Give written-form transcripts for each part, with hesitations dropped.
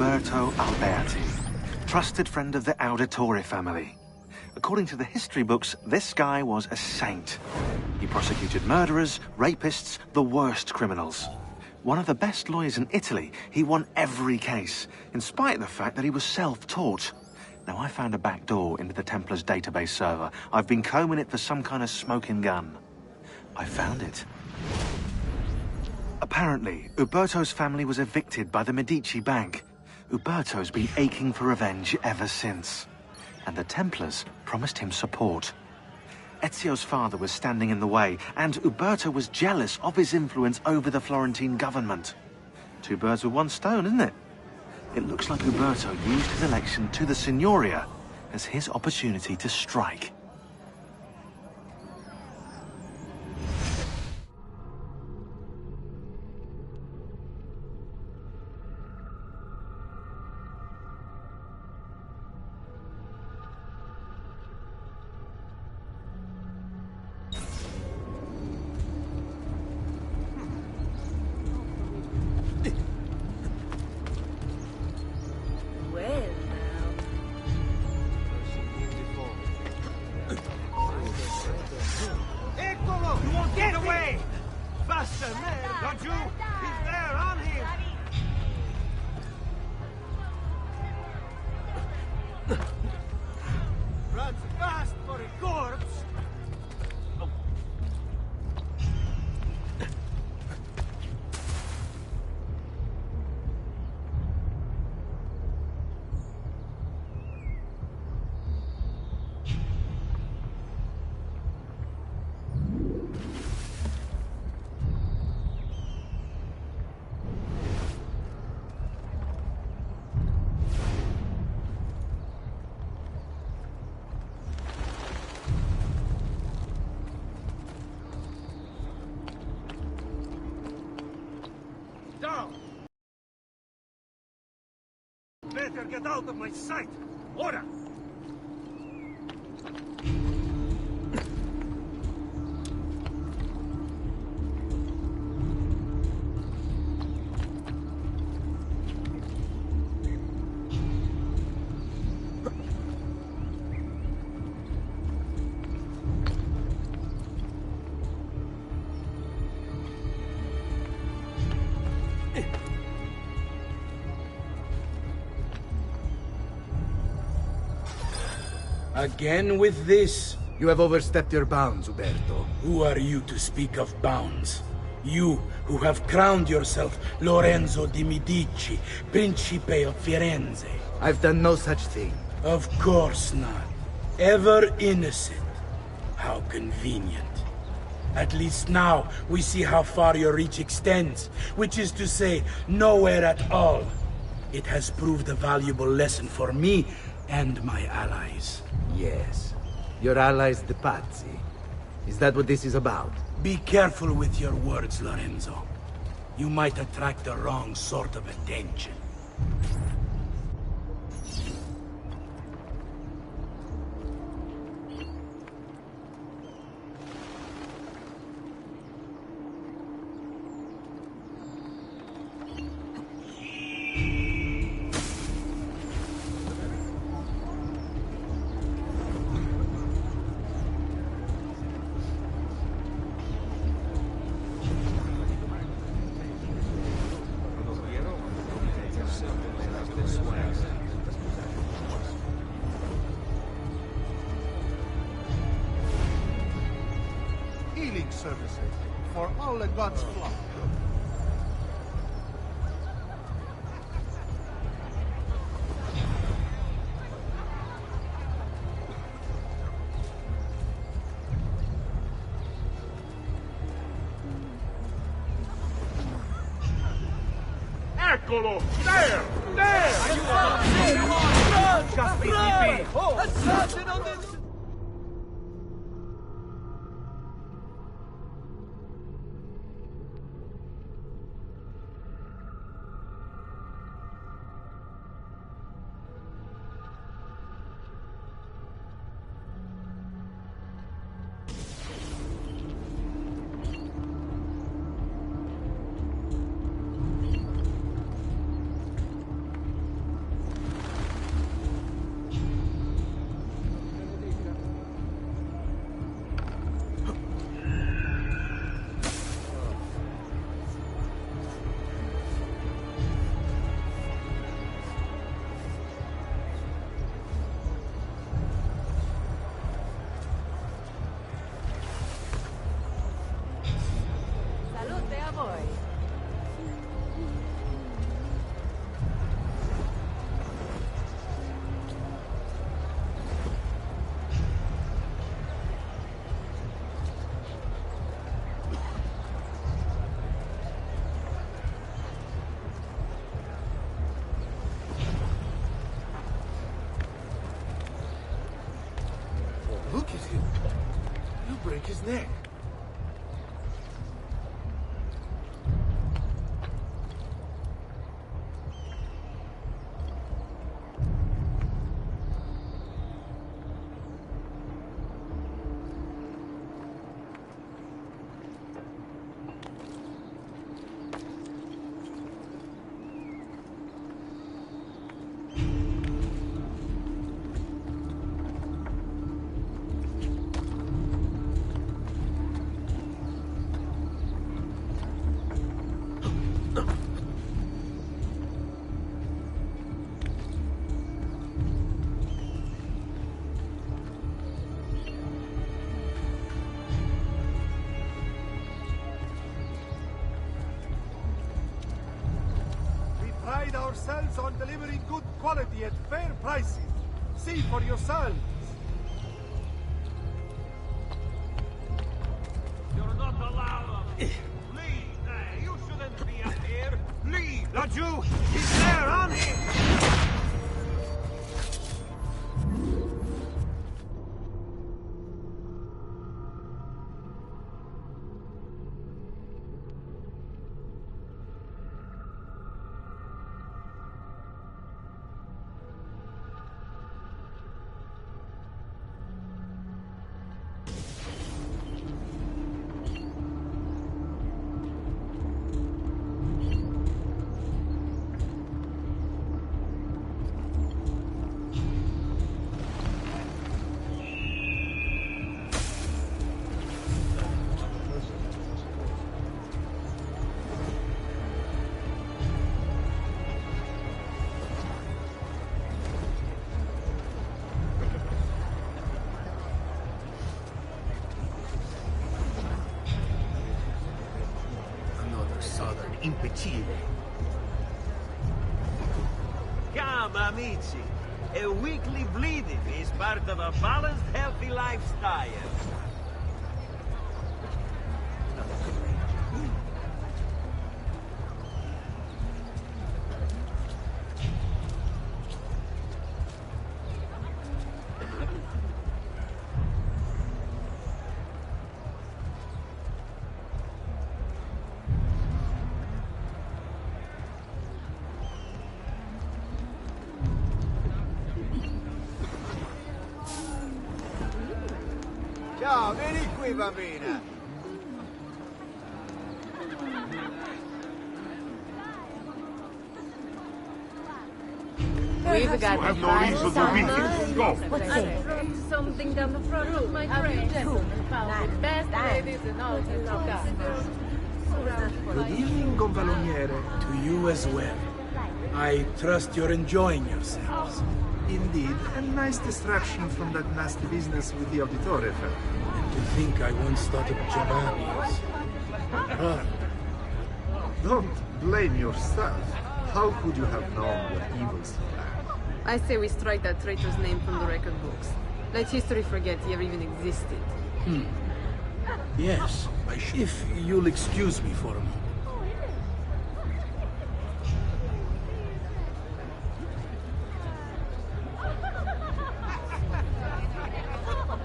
Uberto Alberti, trusted friend of the Auditore family. According to the history books, this guy was a saint. He prosecuted murderers, rapists, the worst criminals. One of the best lawyers in Italy, he won every case, in spite of the fact that he was self-taught. Now, I found a back door into the Templars' database server. I've been combing it for some kind of smoking gun. I found it. Apparently, Uberto's family was evicted by the Medici Bank. Uberto's been aching for revenge ever since. And the Templars promised him support. Ezio's father was standing in the way, and Uberto was jealous of his influence over the Florentine government. Two birds with one stone, isn't it? It looks like Uberto used his election to the Signoria as his opportunity to strike. Better get out of my sight! Ora! Again with this? You have overstepped your bounds, Uberto. Who are you to speak of bounds? You, who have crowned yourself Lorenzo di Medici, Principe of Firenze. I've done no such thing. Of course not. Ever innocent. How convenient. At least now, we see how far your reach extends, which is to say, nowhere at all. It has proved a valuable lesson for me and my allies. Yes. Your allies, the Pazzi. Is that what this is about? Be careful with your words, Lorenzo. You might attract the wrong sort of attention. Healing services for all the gods' flock. Eccolo! There! There! Assassin on this! break his neck. Pride ourselves on delivering good quality at fair prices. See for yourselves. You're not allowed. Leave. You shouldn't be up here. Leave. The Jew. He's there on him. Imbecile. Come, amici. A weekly bleeding is part of a balanced, healthy lifestyle. Ciao, vieni qui, bambina. We've got have no reason to be here. Go. What's it? Something down the front of my train. Best ladies in all of Chicago. Good evening, Gonfaloniere. To you as well. I trust you're enjoying yourselves. Indeed, a nice distraction from that nasty business with the Auditore family. And to think I once thought of Giovanni's. Oh, Don't blame yourself. How could you have known what evils he planned? I say we strike that traitor's name from the record books. Let history forget he ever even existed. yes. If you'll excuse me for a moment.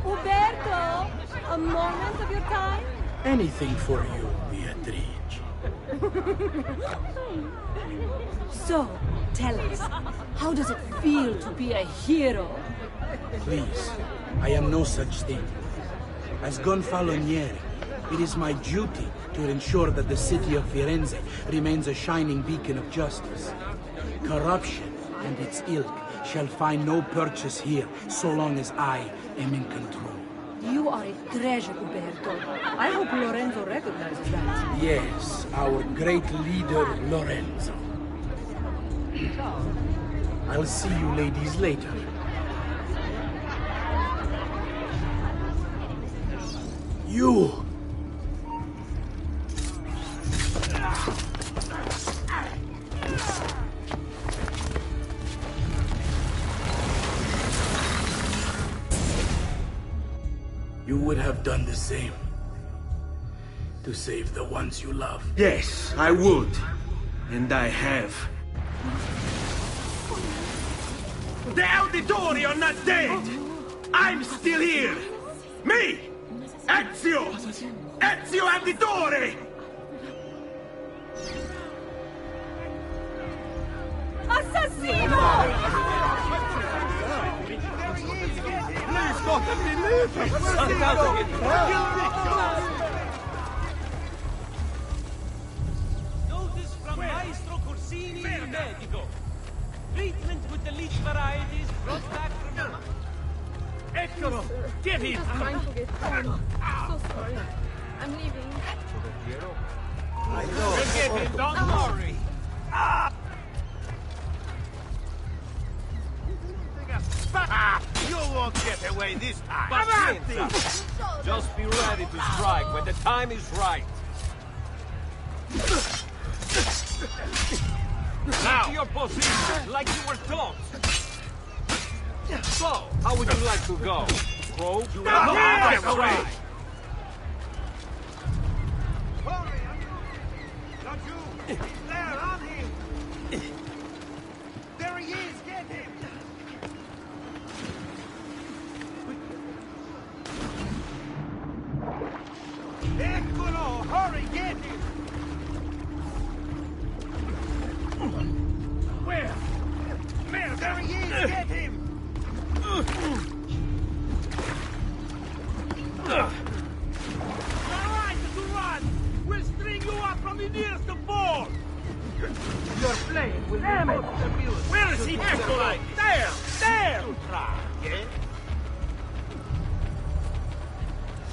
Uberto, a moment of your time? Anything for you, Beatrice. So, tell us, how does it feel to be a hero? Please, I am no such thing. As Gonfaloniere, it is my duty to ensure that the city of Firenze remains a shining beacon of justice. Corruption and its ilk shall find no purchase here so long as I am in control. You are a treasure, Uberto. I hope Lorenzo recognizes that. Yes, our great leader, Lorenzo. I'll see you ladies later. You! You would have done the same. To save the ones you love. Yes, I would. And I have. The Auditori are not dead! I'm still here! Me! Ezio! Ezio Auditore! Assassino! Please, God, let me live! Notice from Maestro Corsini, il medico. Treatment with the leech varieties brought back from the... Eccolo! Get him! Just trying to get home. So sorry. I'm leaving. We'll get him, don't worry! You won't get away this time! Pazienza! Just be ready to strike when the time is right. Now, to your position, like you were taught. So, how would you like to go? Throw? That's Away! right! Hurry! Raju! He's there, on him! There he is! Get him! Eccolo! Hurry! Get him! Where? Where? There he is! Get him! Alright to run! We'll string you up from the nearest ball! Your plane will be most amused. Where is he? Eccolo! There! There!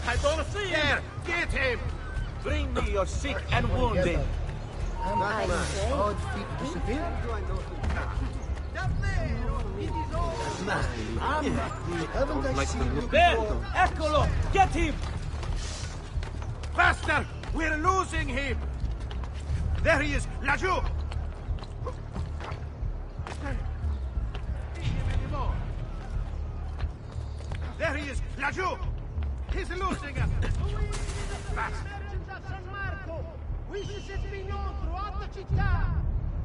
I don't see him! There! Get him! Bring me your sick and wounded! There! Eccolo! Get him! Faster! We're losing him! There he is! Laggiù! There he is! Laggiù! He's losing us! Fast! San Marco wishes it be known throughout the città.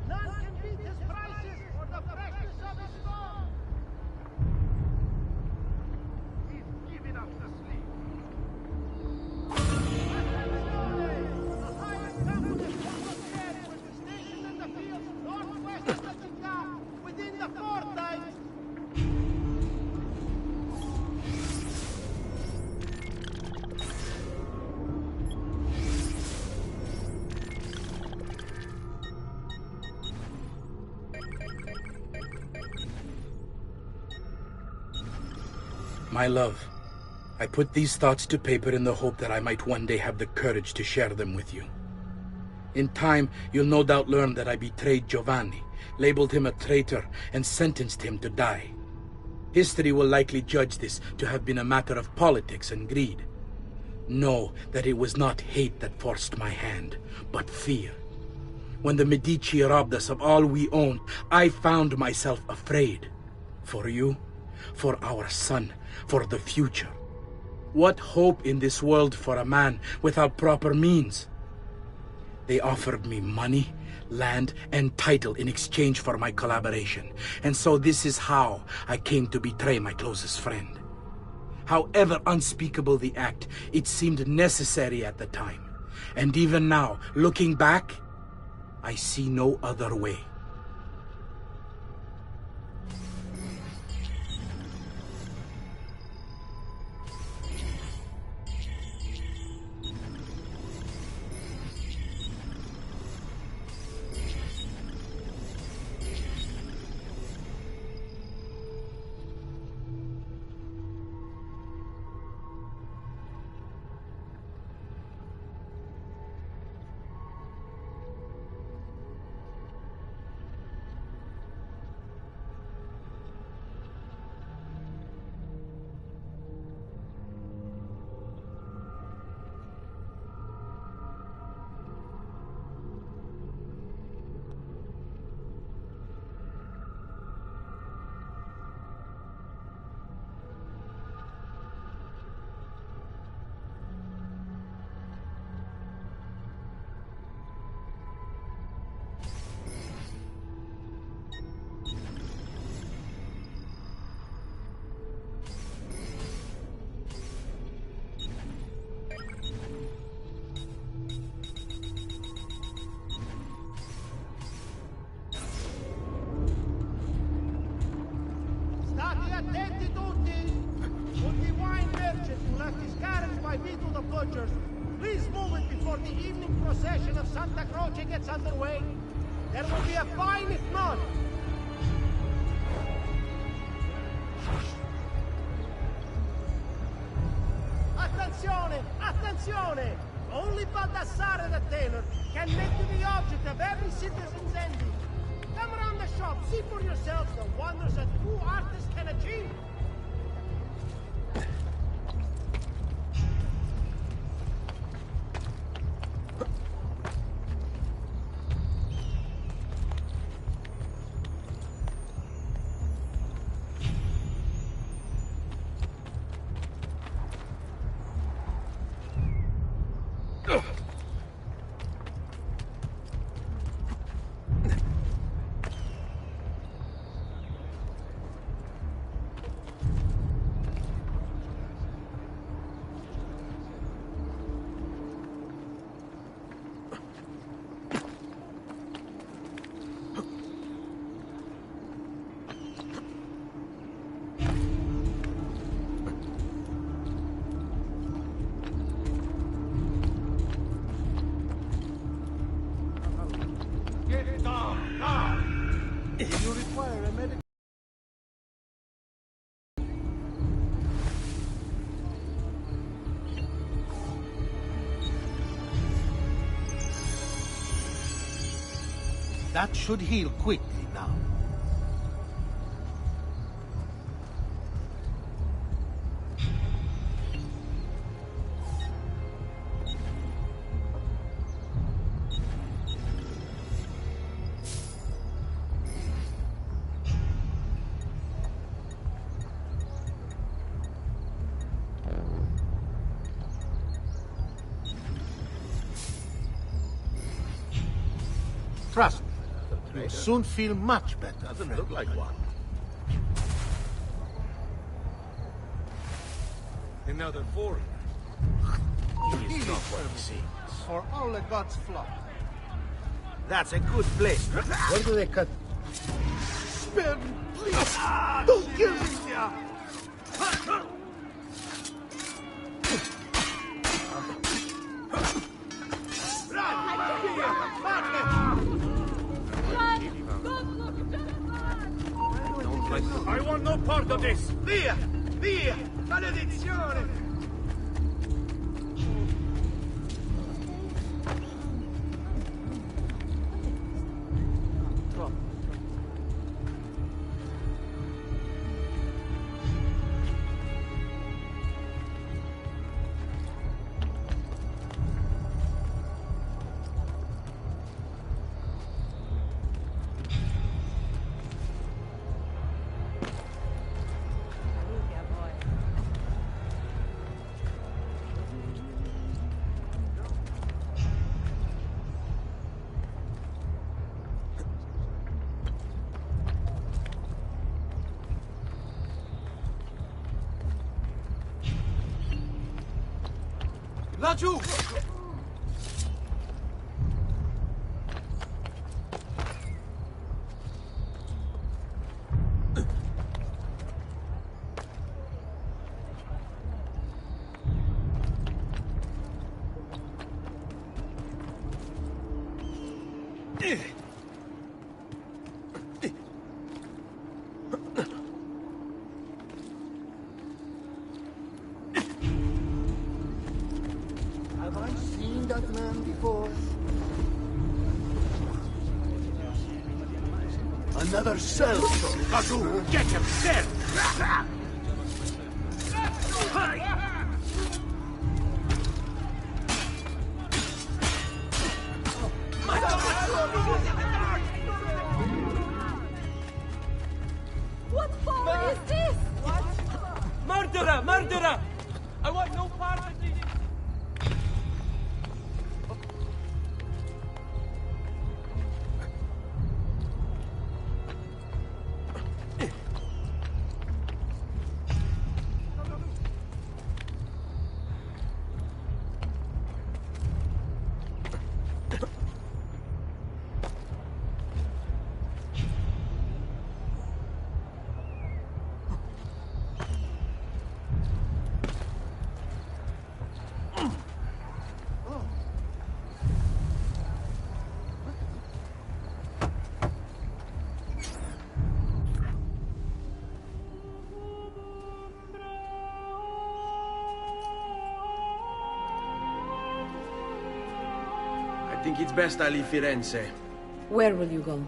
None can beat his prices or the freshness of his song. He's giving us the sleep. The highest company of Corsair will be stationed in the fields northwest of the città, within the fortnight. My love, I put these thoughts to paper in the hope that I might one day have the courage to share them with you. In time, you'll no doubt learn that I betrayed Giovanni, labeled him a traitor, and sentenced him to die. History will likely judge this to have been a matter of politics and greed. Know that it was not hate that forced my hand, but fear. When the Medici robbed us of all we owned, I found myself afraid. For you, for our son, for the future. What hope in this world for a man without proper means? They offered me money, land, and title in exchange for my collaboration. And so this is how I came to betray my closest friend. However unspeakable the act, it seemed necessary at the time. And even now, looking back, I see no other way. attenti tutti! Would the wine merchant who left his carriage by me to the butchers, please move it before the evening procession of Santa Croce gets underway? There will be a fine if not! Attenzione! Attenzione! Only Baldassare the tailor can make you the object of every citizen's envy. Come around the shop, see for yourselves the wonders a true artist can achieve. You require a medical... That should heal quickly now. Trust me, you'll soon feel much better. Doesn't look like one. Another foreigner. He's not what he seems. For all the gods' flock. That's a good place. Where do they cut? Spare me, please! Don't kill me! I want no part of this! Via! Via! Maledizione! Laggiù! Have I seen that man before? Another cell shot. Laggiù! Get him! There! What for is this? Murderer! Murderer! I want no part of this! think it's best I leave Firenze. Where will you go?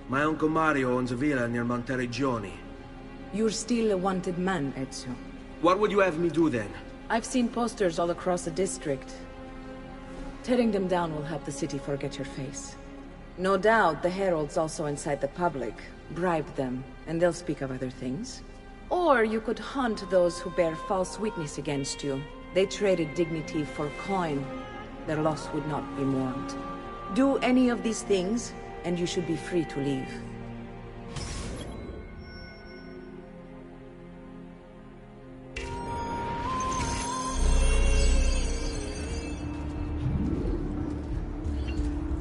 My uncle Mario owns a villa near Monteregioni. You're still a wanted man, Ezio. What would you have me do then? I've seen posters all across the district. Tearing them down will help the city forget your face. No doubt the heralds also incite the public. Bribe them, and they'll speak of other things. Or you could hunt those who bear false witness against you. They traded dignity for coin. Their loss would not be mourned. Do any of these things, and you should be free to leave.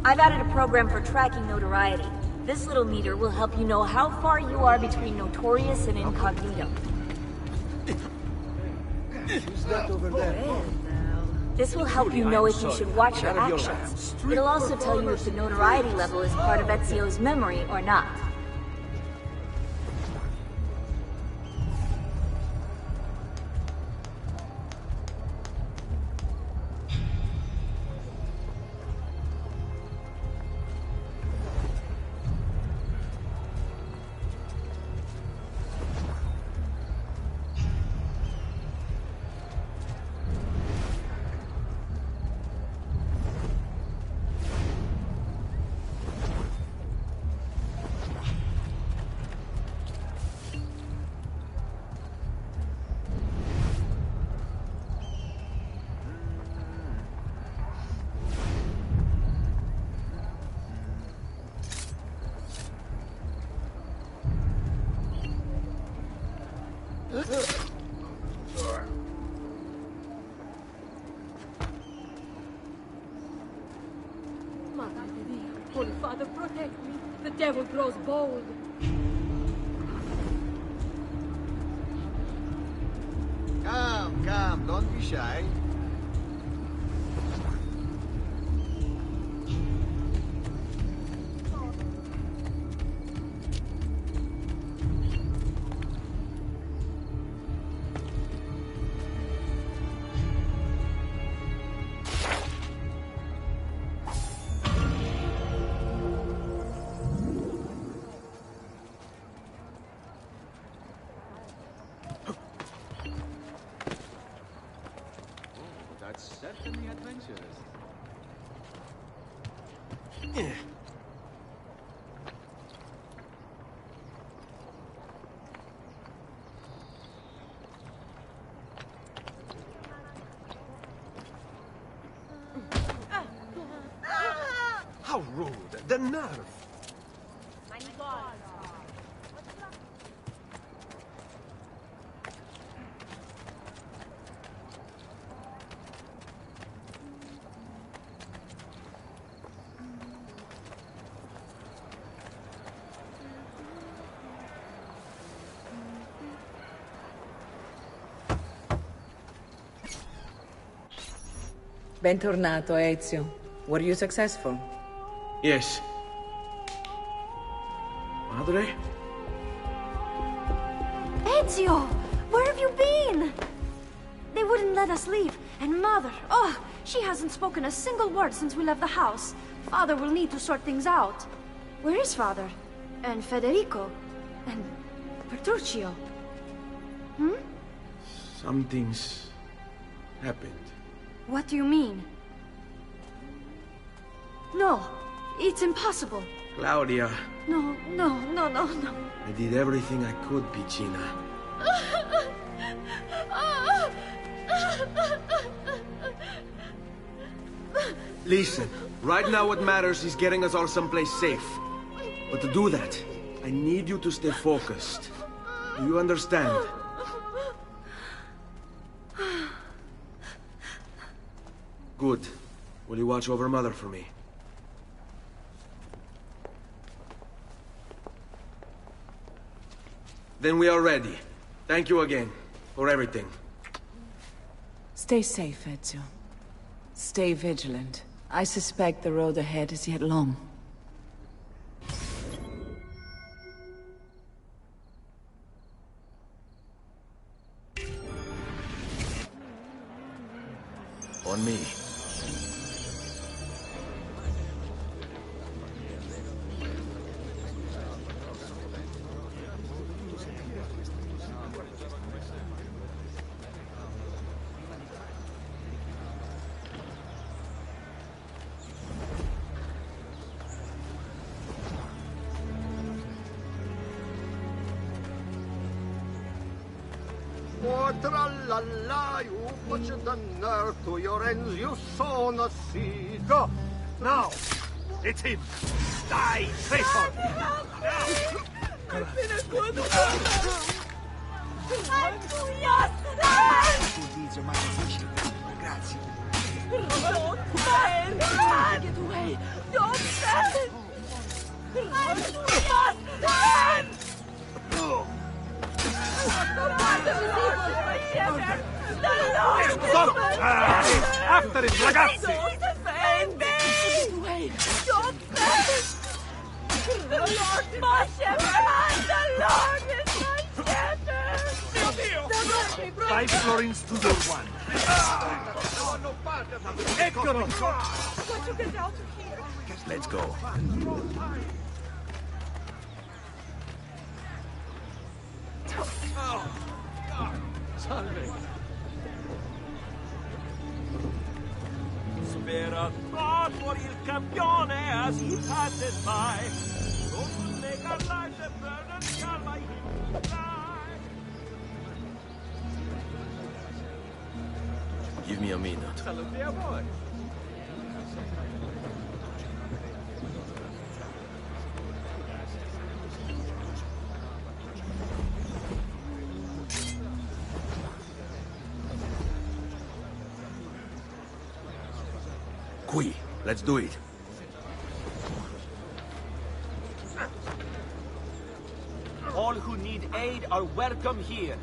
I've added a program for tracking notoriety. This little meter will help you know how far you are between notorious and incognito. Who's that over there? This will help you know if you should watch your actions. It'll also tell you if the notoriety level is part of Ezio's memory or not. Madre mia, Holy Father, protect me. The devil grows bold. Come, don't be shy. Certainly adventurous. How rude! The nerve! Bentornato, Ezio. Were you successful? Yes. Madre? Ezio! Where have you been? They wouldn't let us leave. And Mother, oh, she hasn't spoken a single word since we left the house. Father will need to sort things out. Where is Father? And Federico? And Petruccio? Hmm? Something's happened. What do you mean? No, it's impossible. Claudia. No. I did everything I could, Piccina. Listen, right now what matters is getting us all someplace safe. But to do that, I need you to stay focused. Do you understand? Good. Will you watch over Mother for me? Then we are ready. Thank you again for everything. Stay safe, Ezio. Stay vigilant. I suspect the road ahead is yet long. On me. Oh, tra-la-la, you butchered the nerve to your ends, you sown the seed. Go! Now! It's him! Die, traitor! I've been a good woman! I'm Good deeds are much appreciated. Grazie. Don't stand! Get away! Don't stand! I must stand! Stop! After it, ragazzi! Don't defend me! Get away! Don't stand! The Lord is my shepherd! The Lord is my shepherd! 5 florins to your one. Eccolo! Got to get out of here! Let's go. Salve. Spera God for il campione as he passes by. Those who make our lives a burden shall by him die. Give me a minute. Salute a voi. Qui, let's do it. All who need aid are welcome here.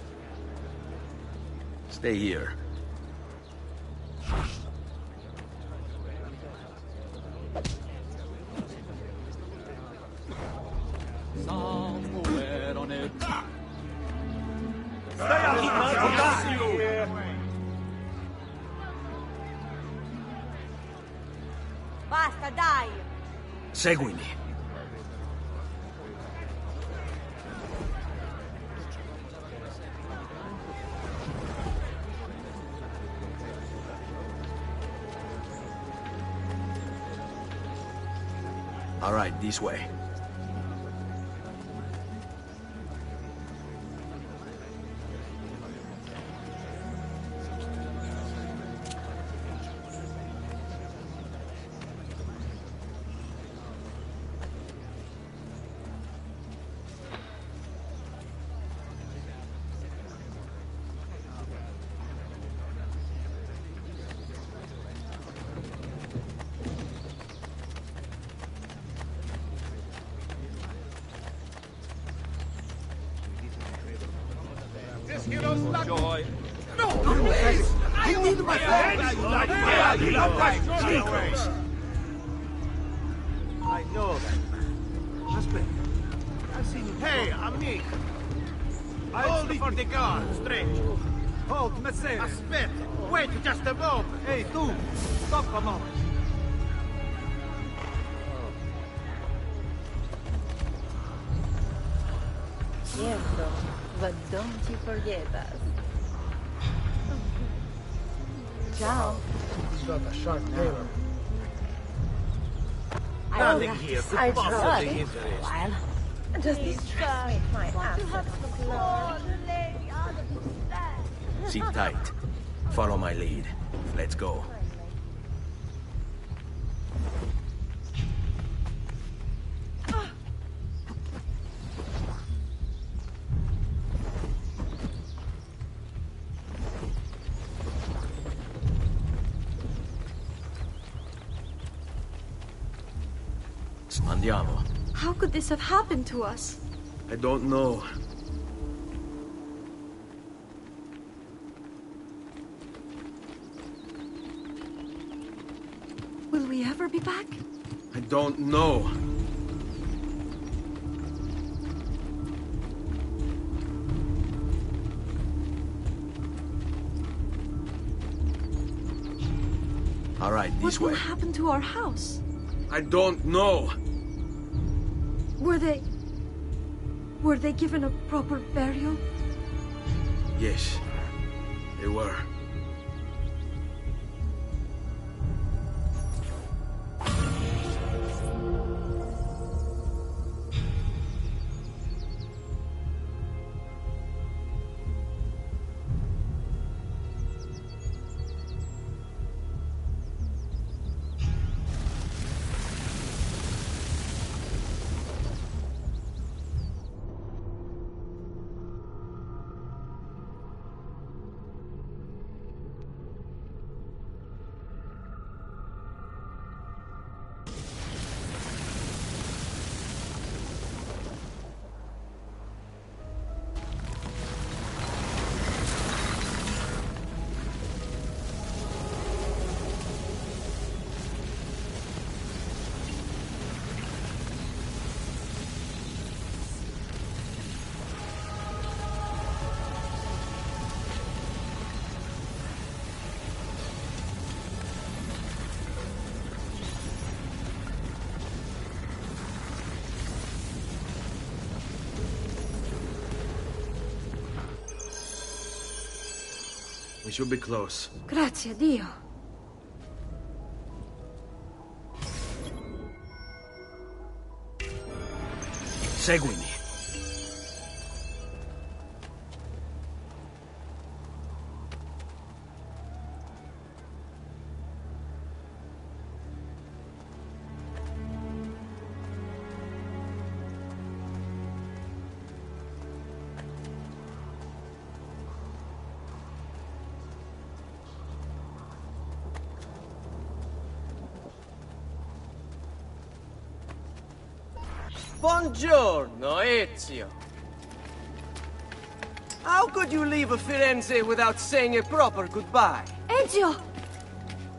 Stay here. Somewhere on it. Basta, dai! Seguimi. All right, this way. Joy. No! Please! I need my phone! I know that. Aspetta. I've seen him. Hey, amic! Hold for the guard, strange. Hold, messere. Aspetta, wait just a moment. Hey, tu! Stop a moment. Cierto, but don't you forget us. Ciao. He's got a sharp tailor. Nothing here to I possibly tried. interest. While just distract me, my ass. Sit tight. Follow my lead. Let's go. Andiamo. How could this have happened to us? I don't know. Will we ever be back? I don't know. All right, this What way. will happen to our house? I don't know. Were they given a proper burial? Yes, they were. We should be close. Grazie, Dio. Seguimi. Buongiorno, Ezio. How could you leave Firenze without saying a proper goodbye? Ezio!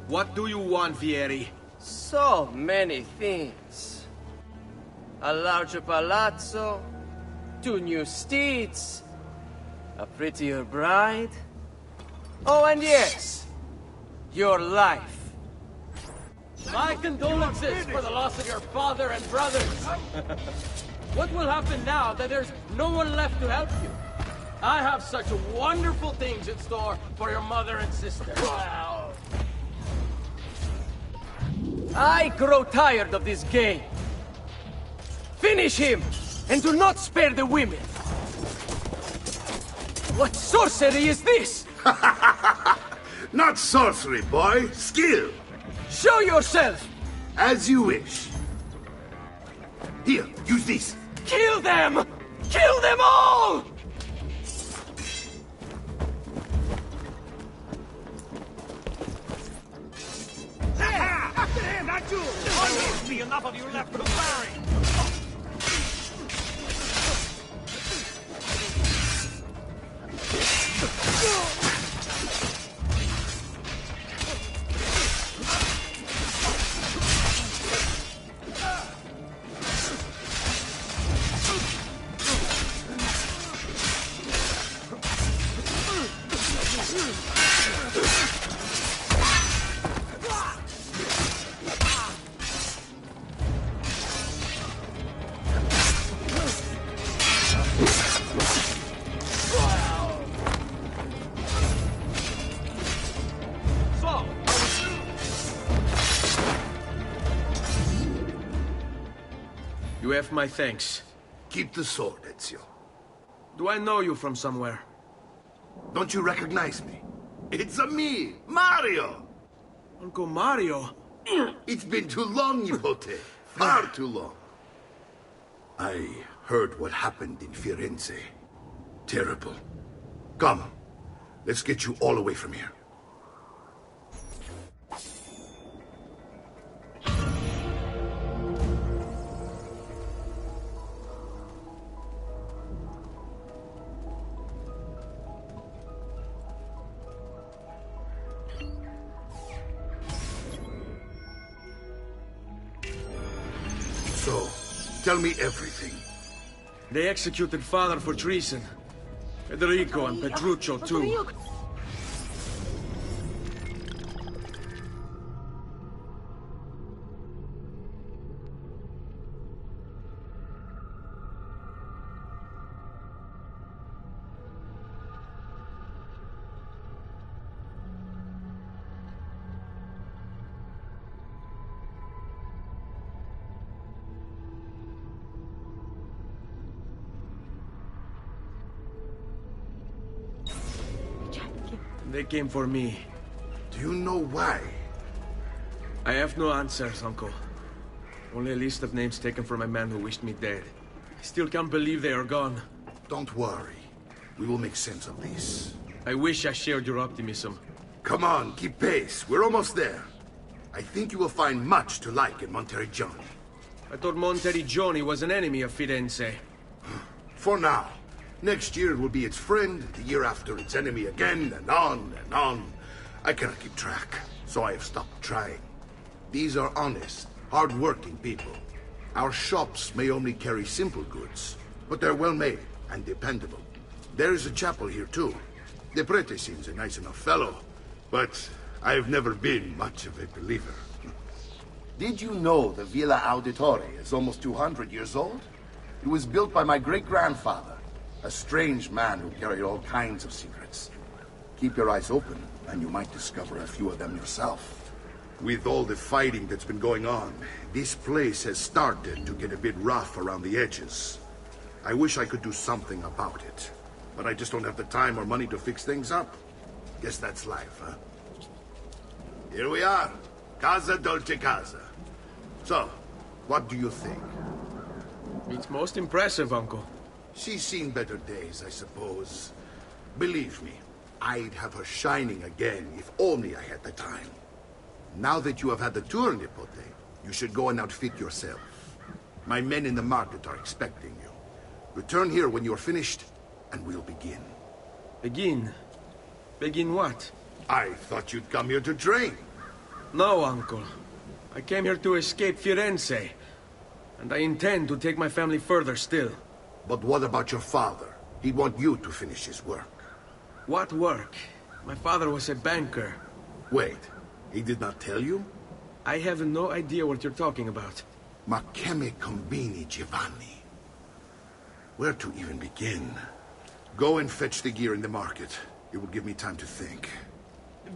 What do you want, Vieri? So many things. A larger palazzo, 2 new steeds, a prettier bride. Oh, and yes, your life. My condolences for the loss of your father and brothers. What will happen now that there's no one left to help you? I have such wonderful things in store for your mother and sister. I grow tired of this game. Finish him, and do not spare the women. What sorcery is this? Not sorcery, boy. Skill. Show yourself! As you wish. Here, use this. Kill them! Kill them all! After him, not you! Always be enough of you left to bury! You have my thanks. Keep the sword, Ezio. Do I know you from somewhere? Don't you recognize me? It's me, Mario! Uncle Mario? It's been too long, Nipote. Far too long. I heard what happened in Firenze. Terrible. Come, let's get you all away from here. So, tell me everything. They executed father for treason. Federico and Petruccio, too. They came for me. Do you know why? I have no answers, Uncle. Only a list of names taken from a man who wished me dead. I still can't believe they are gone. Don't worry. We will make sense of this. I wish I shared your optimism. Come on, keep pace. We're almost there. I think you will find much to like in Monteriggioni. I thought Monteriggioni was an enemy of Firenze. For now. Next year it will be its friend, the year after its enemy again, and on and on. I cannot keep track, so I have stopped trying. These are honest, hard-working people. Our shops may only carry simple goods, but they're well-made and dependable. There is a chapel here, too. The prete seems a nice enough fellow, but I've never been much of a believer. Did you know the Villa Auditore is almost 200 years old? It was built by my great-grandfather. A strange man who carried all kinds of secrets. Keep your eyes open, and you might discover a few of them yourself. With all the fighting that's been going on, this place has started to get a bit rough around the edges. I wish I could do something about it, but I just don't have the time or money to fix things up. Guess that's life, huh? Here we are. Casa Dolce Casa. So, what do you think? It's most impressive, Uncle. She's seen better days, I suppose. Believe me, I'd have her shining again if only I had the time. Now that you have had the tour, Nipote, you should go and outfit yourself. My men in the market are expecting you. Return here when you're finished, and we'll begin. Begin? Begin what? I thought you'd come here to train. No, Uncle. I came here to escape Firenze. And I intend to take my family further still. But what about your father? He'd want you to finish his work. What work? My father was a banker. Wait, he did not tell you? I have no idea what you're talking about. Ma che me combini, Giovanni? Where to even begin? Go and fetch the gear in the market. It will give me time to think.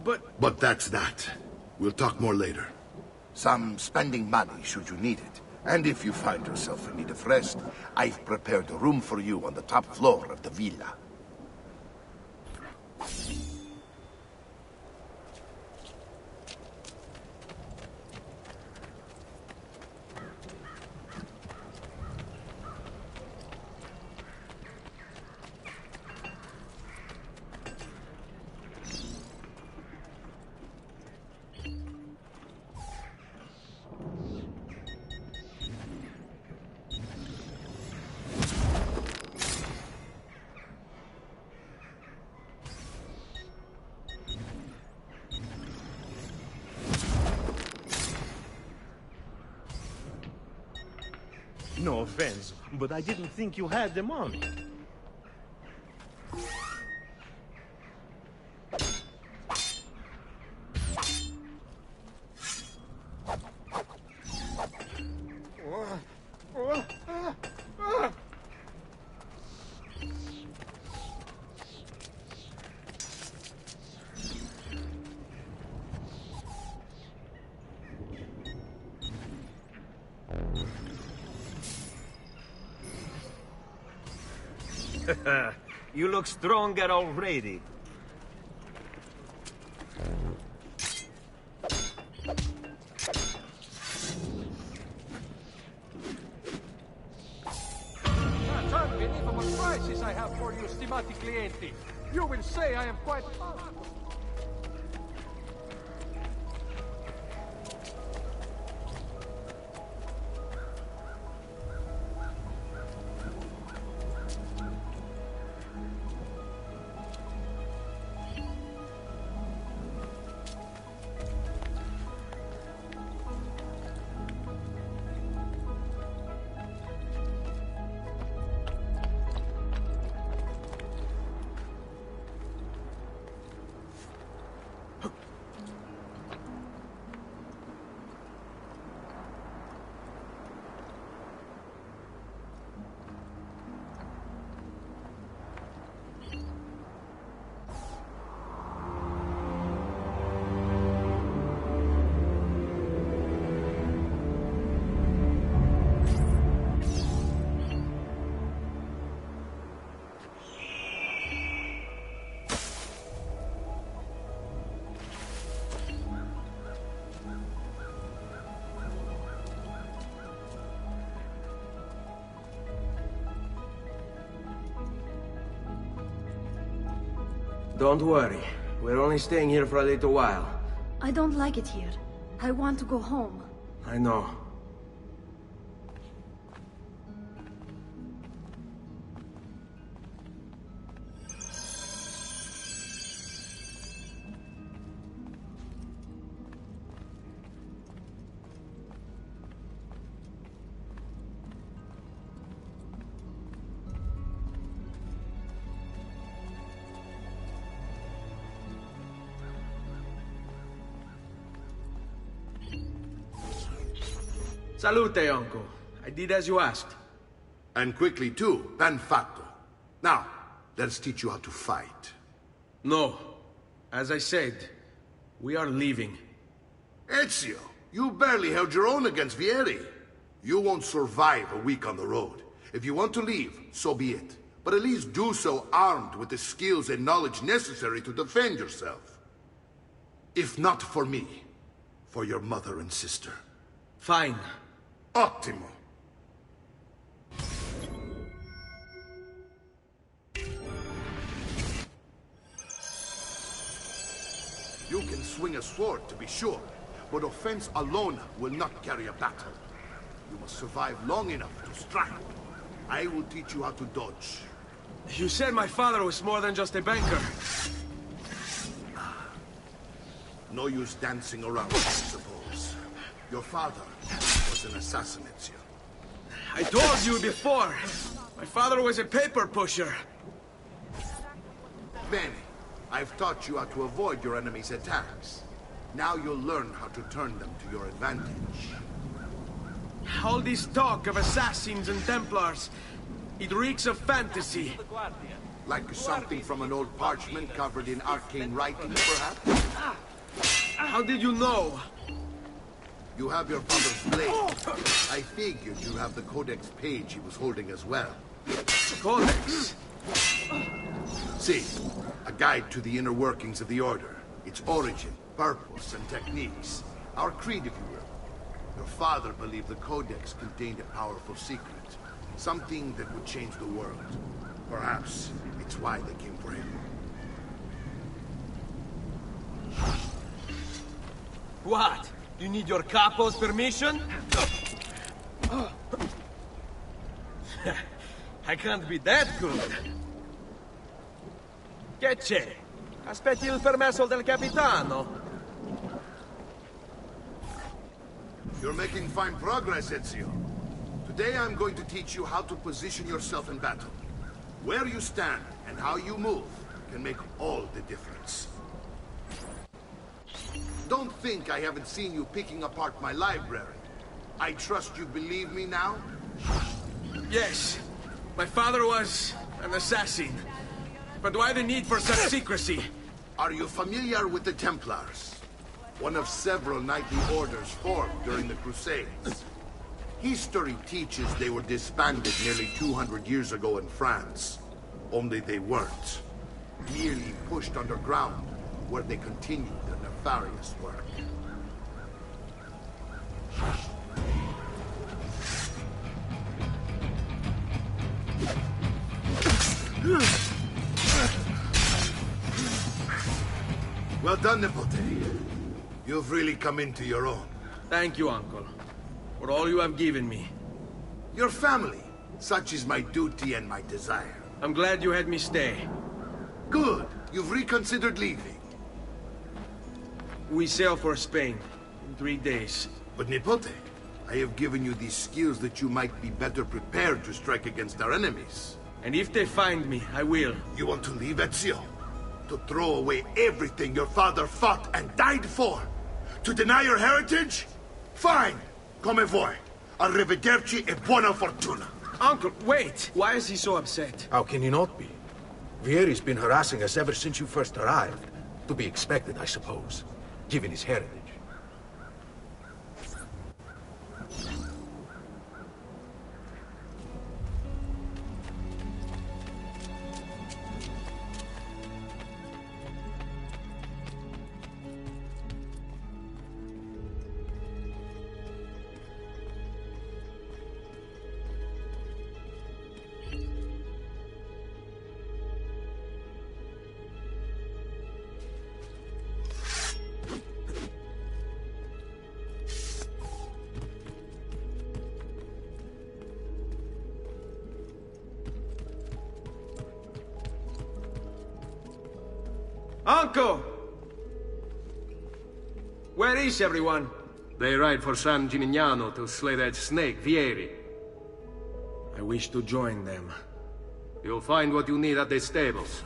But that's that. We'll talk more later. Some spending money should you need it. And if you find yourself in need of rest, I've prepared a room for you on the top floor of the villa. No offense, but I didn't think you had the money. You look stronger already. Such unbelievable prices I have for you, stimati clienti. You will say I am quite... Don't worry. We're only staying here for a little while. I don't like it here. I want to go home. I know. Salute, Uncle. I did as you asked. And quickly, too. Ben fatto. Now, let's teach you how to fight. No. As I said, we are leaving. Ezio, you barely held your own against Vieri. You won't survive a week on the road. If you want to leave, so be it. But at least do so armed with the skills and knowledge necessary to defend yourself. If not for me, for your mother and sister. Fine. Ottimo. You can swing a sword, to be sure, but offense alone will not carry a battle. You must survive long enough to strike. I will teach you how to dodge. You said my father was more than just a banker. No use dancing around, I suppose. Your father was an assassin, Ezio. I told you before. My father was a paper pusher. Bene. I've taught you how to avoid your enemy's attacks. Now you'll learn how to turn them to your advantage. All this talk of assassins and Templars, it reeks of fantasy. Like something from an old parchment covered in arcane writing, perhaps? How did you know? You have your father's blade. I figured you have the Codex page he was holding as well. Codex? See, a guide to the inner workings of the Order. Its origin, purpose, and techniques. Our creed, if you will. Your father believed the Codex contained a powerful secret. Something that would change the world. Perhaps it's why they came for him. What? You need your capo's permission? I can't be that good. Che c'è? Aspetti il permesso del capitano. You're making fine progress, Ezio. Today I'm going to teach you how to position yourself in battle. Where you stand and how you move can make all the difference. Don't think I haven't seen you picking apart my library. I trust you believe me now? Yes. My father was an assassin. But why the need for such secrecy? Are you familiar with the Templars? One of several knightly orders formed during the Crusades. History teaches they were disbanded nearly 200 years ago in France. Only they weren't. Merely pushed underground, where they continued their nefarious work. Well done, Nipote. You've really come into your own. Thank you, Uncle, for all you have given me. Your family. Such is my duty and my desire. I'm glad you had me stay. Good. You've reconsidered leaving. We sail for Spain in 3 days. But Nipote, I have given you these skills that you might be better prepared to strike against our enemies. And if they find me, I will. You want to leave, Ezio? To throw away everything your father fought and died for? To deny your heritage? Fine! Come vuoi. Arrivederci e buona fortuna. Uncle, wait! Why is he so upset? How can he not be? Vieri's been harassing us ever since you first arrived. To be expected, I suppose, given his heritage. Uncle! Where is everyone? They ride for San Gimignano to slay that snake, Vieri. I wish to join them. You'll find what you need at the stables.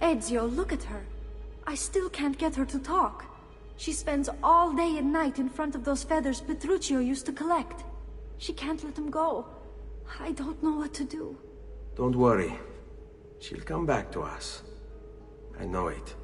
Ezio, look at her. I still can't get her to talk. She spends all day and night in front of those feathers Petruchio used to collect. She can't let them go. I don't know what to do. Don't worry. She'll come back to us. I know it.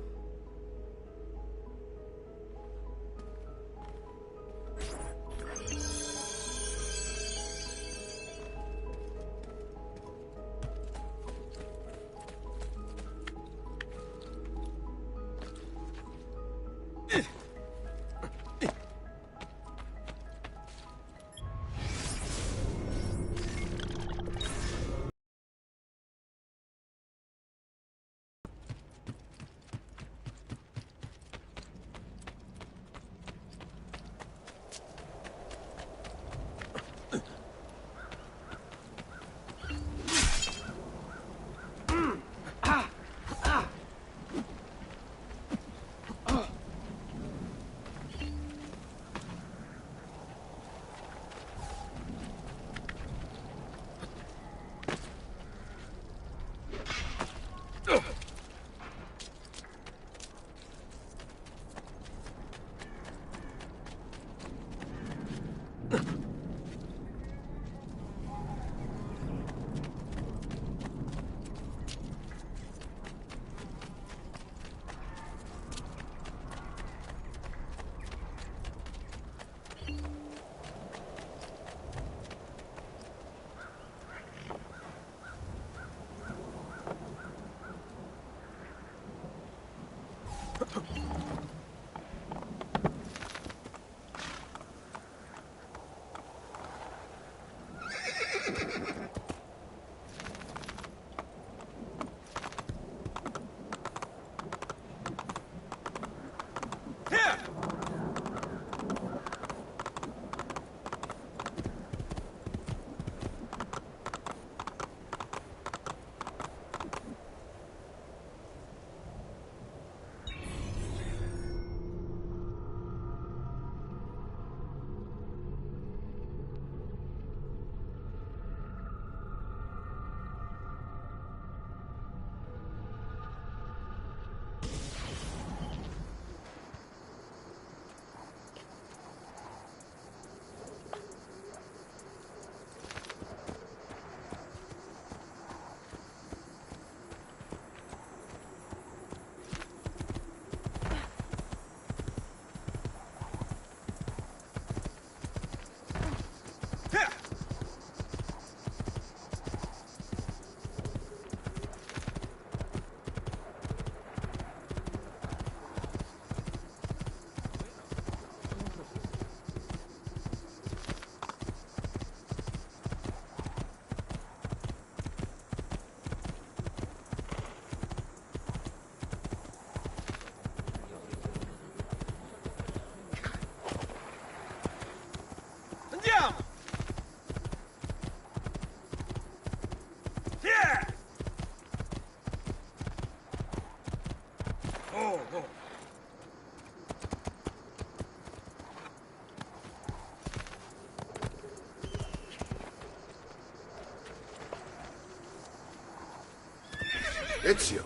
Ezio,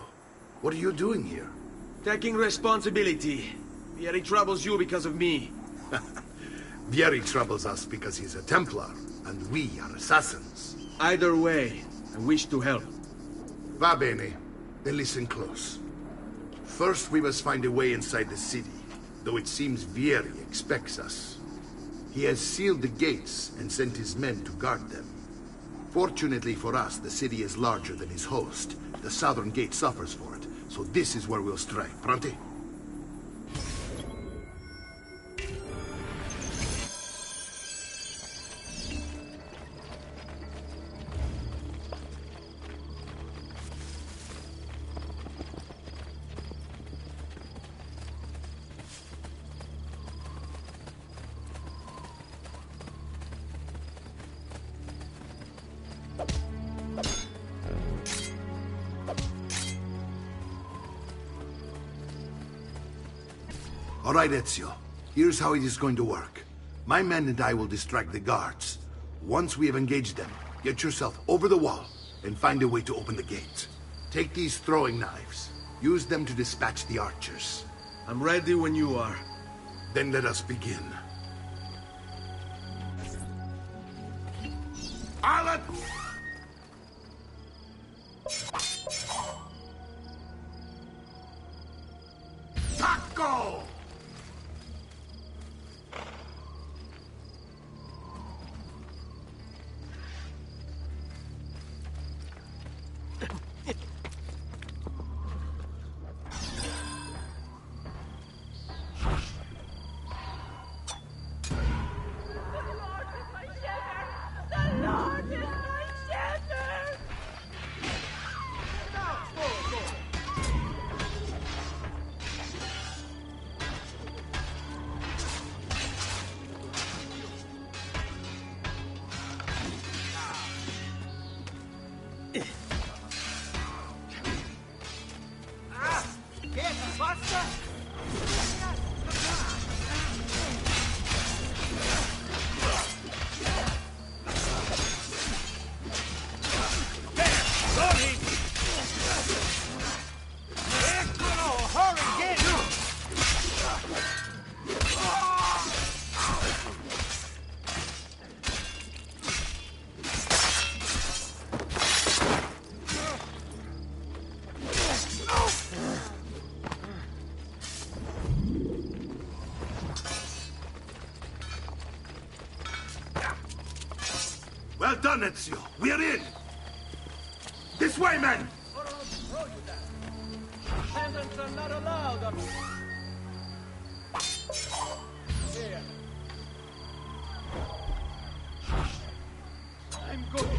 what are you doing here? Taking responsibility. Vieri troubles you because of me. Vieri troubles us because he's a Templar, and we are assassins. Either way, I wish to help. Va bene. Then listen close. First, we must find a way inside the city, though it seems Vieri expects us. He has sealed the gates and sent his men to guard them. Fortunately for us, the city is larger than his host. The southern gate suffers for it, so this is where we'll strike. Pronti? All right, Ezio. Here's how it is going to work. My men and I will distract the guards. Once we have engaged them, get yourself over the wall and find a way to open the gate. Take these throwing knives. Use them to dispatch the archers. I'm ready when you are. Then let us begin. Alan! Taco! Well done, Ezio. We're in. This way, men! Peasants are not allowed on... Here. I'm going.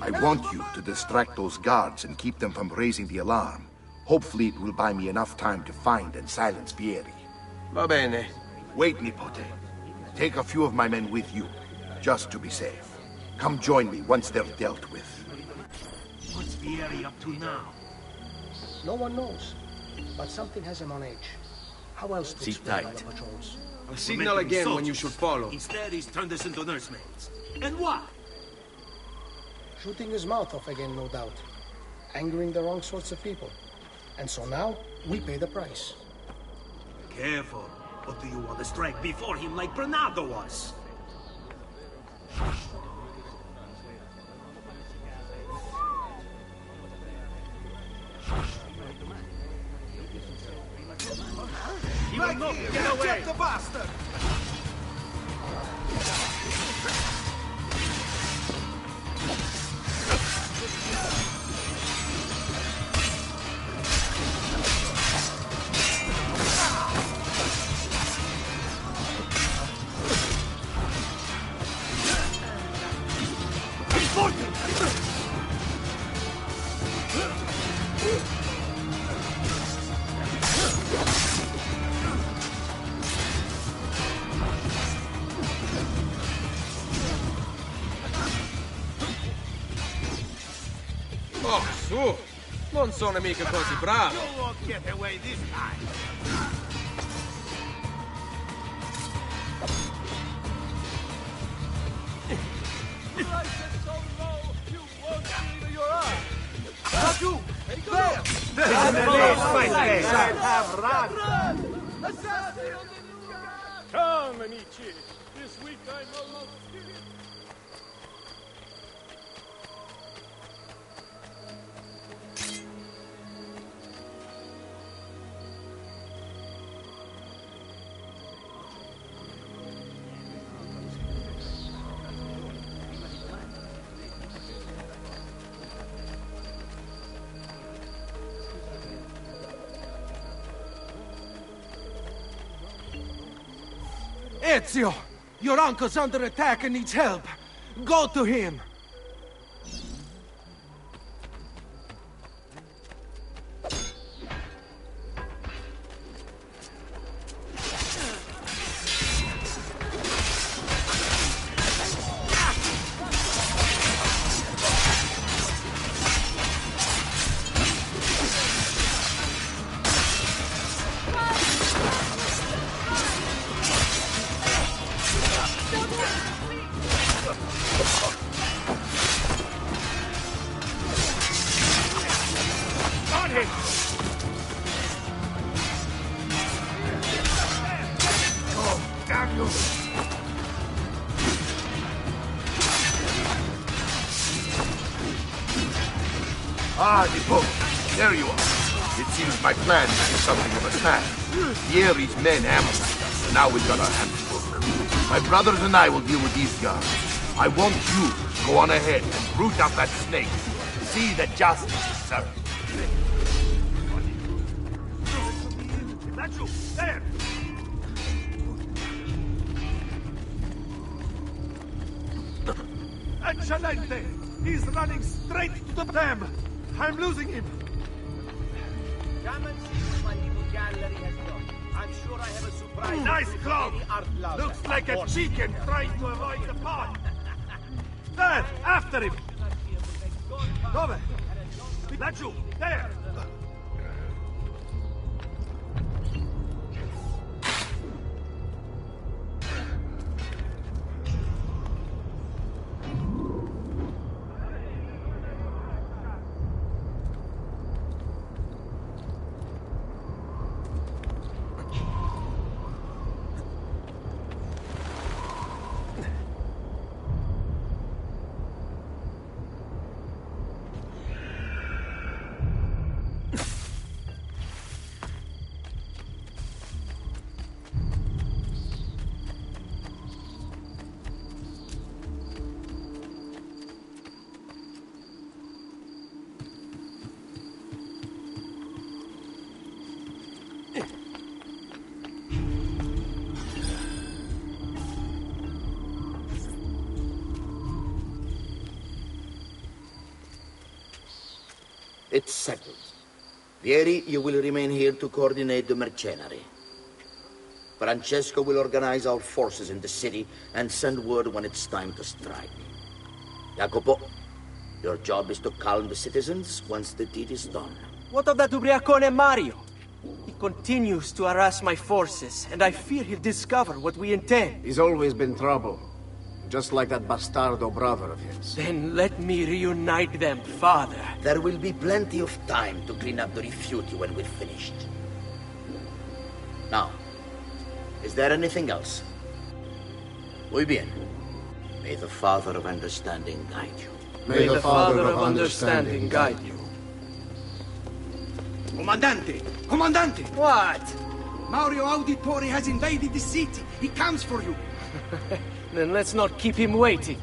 I want you to distract those guards and keep them from raising the alarm. Hopefully it will buy me enough time to find and silence Vieri. Va bene. Wait, Nipote. Take a few of my men with you, just to be safe. Come join me once they're dealt with. What's Vieri up to now? No one knows, but something has him on edge. How else to Sit explain tight. all the patrols? I'll signal again when you should follow. Instead, he's turned us into nursemaids. And why? Shooting his mouth off again, no doubt. Angering the wrong sorts of people. And so now, we pay the price. Careful. Or do you want to strike before him like Bernardo was? He will not get away! Get the bastard! Oh, su! Non sono mica così bravo! You won't get away this time! Prices so low, you won't believe your eyes! Raju! There! Run! Assassin! Come, amici! This week I'm almost... Ezio! Your uncle's under attack and needs help. Go to him! him! Oh, damn you! Ah, the boat. There you are. It seems my plan is something of a snag. Vieri's men ambushed us, and now we've got our hands full. My brothers and I will deal with these guards. I want you to go on ahead and root out that snake. See that justice is served. That's you! There! Excelente! He's running straight to the dam! I'm losing him! Come and see what my little gallery has done. I'm sure I have a surprise. Nice for club! any art lover. Looks like a chicken trying to avoid the pond! There! After him! Dove? That's you! There! It's settled. Vieri, you will remain here to coordinate the mercenary. Francesco will organize our forces in the city and send word when it's time to strike. Jacopo, your job is to calm the citizens once the deed is done. What of that ubriacone Mario? He continues to harass my forces, and I fear he'll discover what we intend. He's always been trouble. Just like that bastardo brother of his. Then let me reunite them, father. There will be plenty of time to clean up the refuge when we're finished. Now, is there anything else? Muy bien. May the Father of Understanding guide you. May the Father of Understanding guide you. Comandante! Comandante! What? Mario Auditore has invaded the city. He comes for you. Then let's not keep him waiting.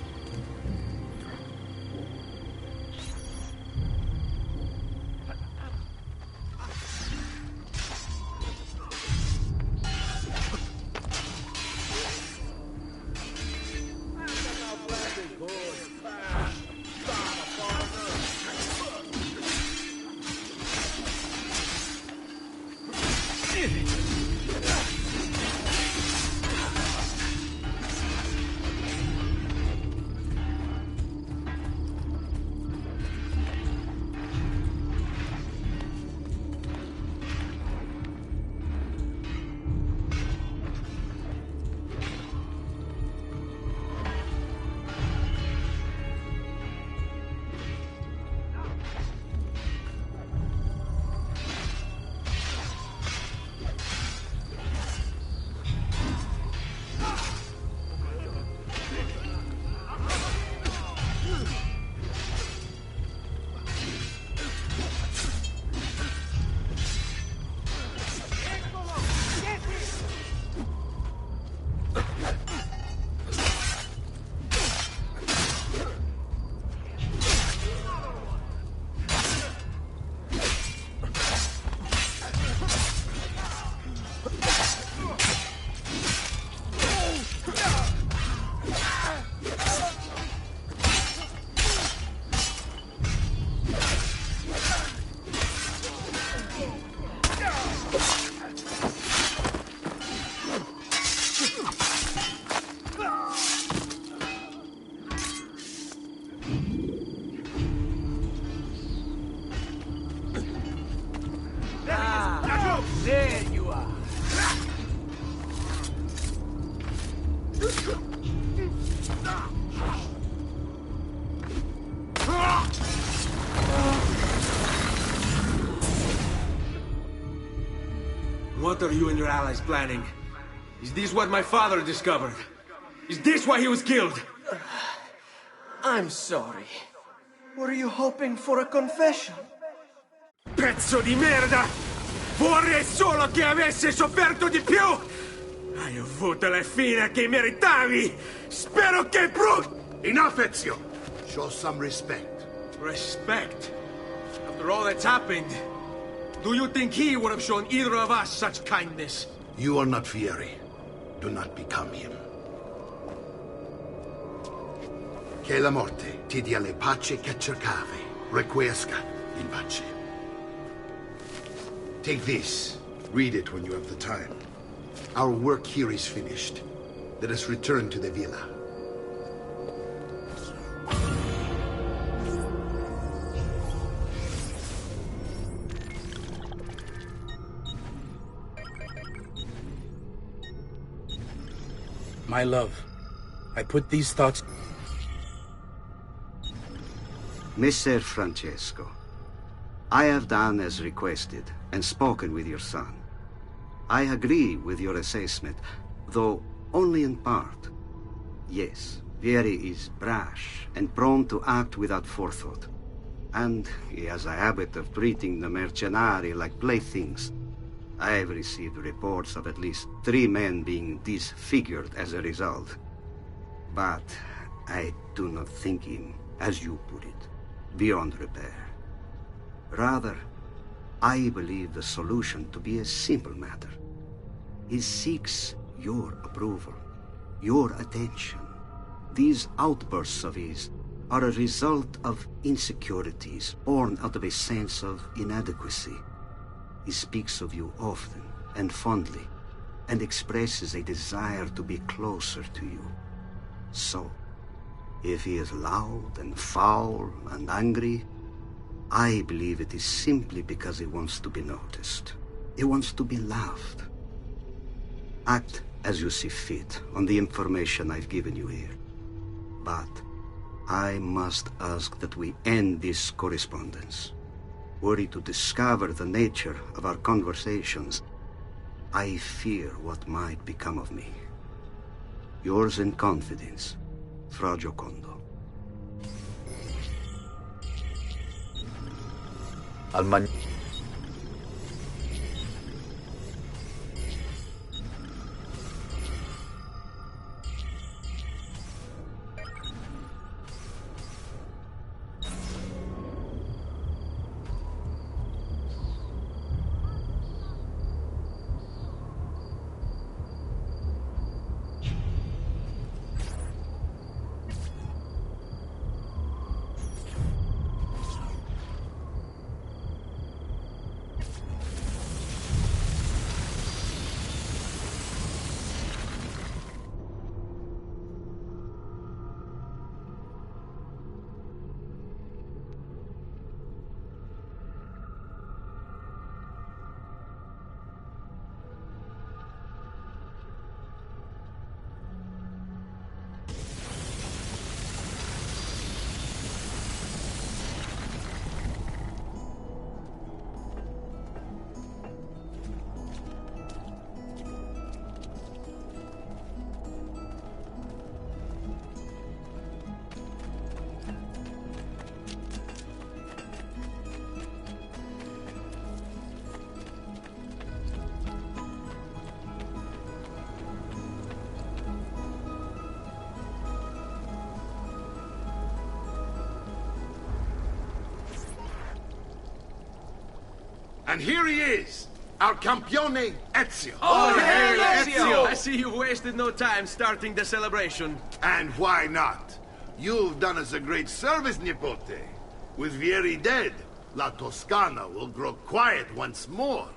What are you and your allies planning? Is this what my father discovered? Is this why he was killed? I'm sorry. Were you hoping for a confession? Pezzo di merda! Vorrei solo che avesse sofferto di più! Hai avuto la fine che meritavi! Spero che Enough, Ezio! Show some respect. Respect? After all that's happened, do you think he would have shown either of us such kindness? You are not Fieri. Do not become him. Che la morte ti dia le pace che cercavi. Requiesca in pace. Take this. Read it when you have the time. Our work here is finished. Let us return to the villa. My love, I put these thoughts... Messer Francesco, I have done as requested and spoken with your son. I agree with your assessment, though only in part. Yes, Vieri is brash and prone to act without forethought. And he has a habit of treating the mercenari like playthings. I have received reports of at least 3 men being disfigured as a result. But I do not think him, as you put it, beyond repair. Rather, I believe the solution to be a simple matter. He seeks your approval, your attention. These outbursts of his are a result of insecurities born out of a sense of inadequacy. He speaks of you often and fondly, and expresses a desire to be closer to you. So, if he is loud and foul and angry, I believe it is simply because he wants to be noticed. He wants to be loved. Act as you see fit on the information I've given you here. But I must ask that we end this correspondence. Were he to discover the nature of our conversations, I fear what might become of me. Yours in confidence, Fra Giocondo. And here he is, our campione Ezio. Oh, hey, Ezio! I see you've wasted no time starting the celebration. And why not? You've done us a great service, Nipote. With Vieri dead, La Toscana will grow quiet once more.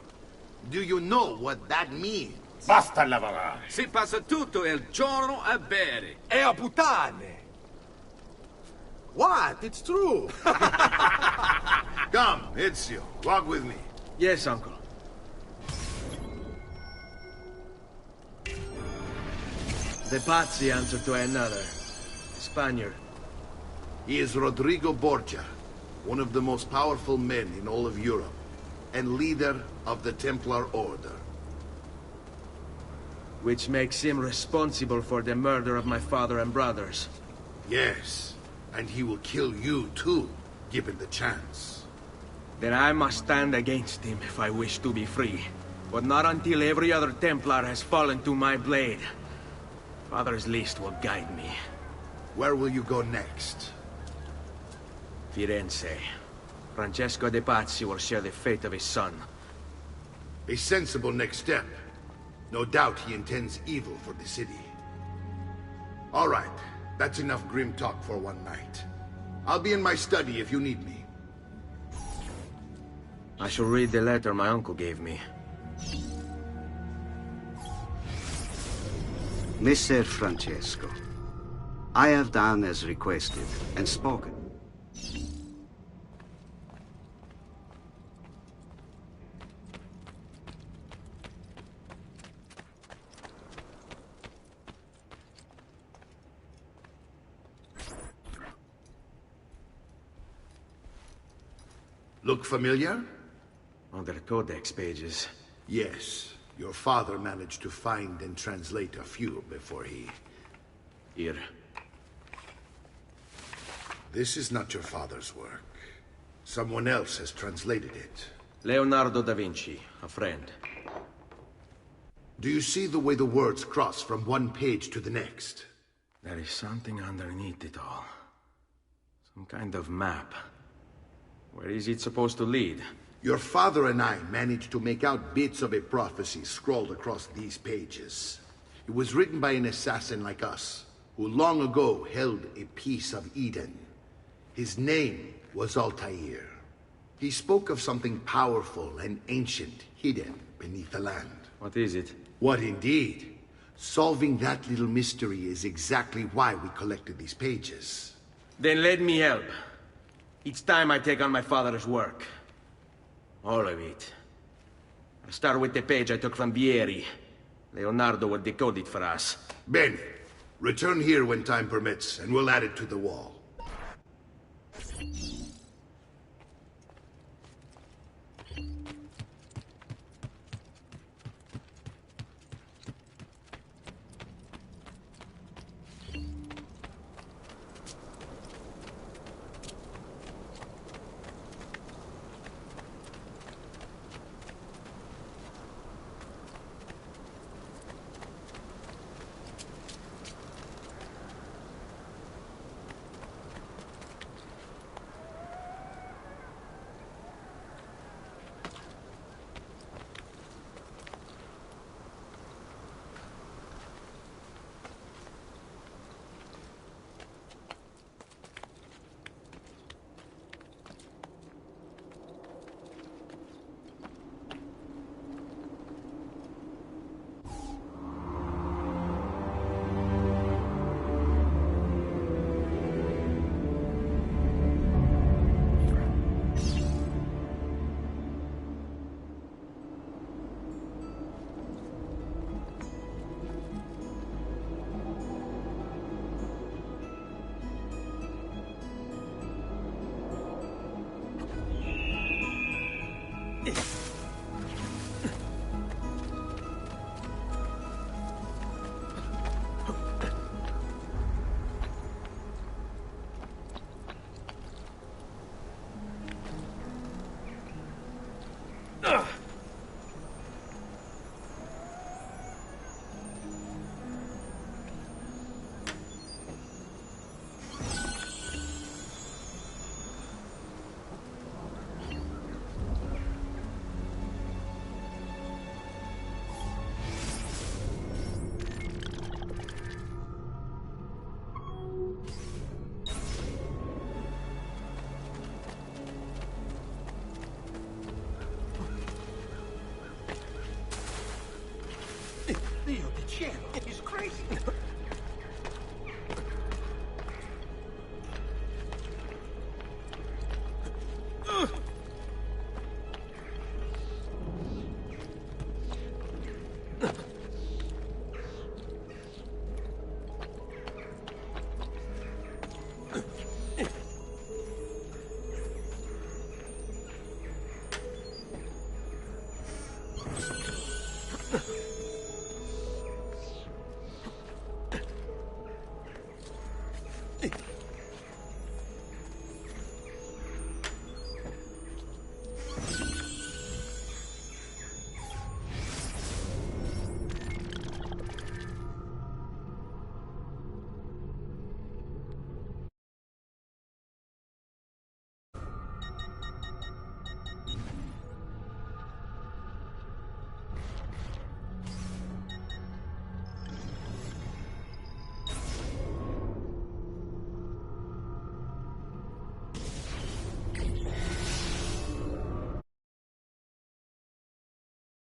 Do you know what that means? Basta lavorare. Si passa tutto il giorno a bere. E a puttane. What? It's true. Come, Ezio, walk with me. Yes, uncle. The Pazzi answer to another. Spaniard. He is Rodrigo Borgia, one of the most powerful men in all of Europe, and leader of the Templar Order. Which makes him responsible for the murder of my father and brothers. Yes, and he will kill you too, given the chance. Then I must stand against him if I wish to be free. But not until every other Templar has fallen to my blade. Father's list will guide me. Where will you go next? Firenze. Francesco de Pazzi will share the fate of his son. A sensible next step. No doubt he intends evil for the city. All right, that's enough grim talk for one night. I'll be in my study if you need me. I shall read the letter my uncle gave me. Messer Francesco, I have done as requested and spoken. Look familiar? On the codex pages. Yes. Your father managed to find and translate a few before he... Here. This is not your father's work. Someone else has translated it. Leonardo da Vinci, a friend. Do you see the way the words cross from one page to the next? There is something underneath it all. Some kind of map. Where is it supposed to lead? Your father and I managed to make out bits of a prophecy scrawled across these pages. It was written by an assassin like us, who long ago held a piece of Eden. His name was Altair. He spoke of something powerful and ancient hidden beneath the land. What is it? What indeed? Solving that little mystery is exactly why we collected these pages. Then let me help. It's time I take on my father's work. All of it. I'll start with the page I took from Vieri. Leonardo will decode it for us. Bene. Return here when time permits, and we'll add it to the wall.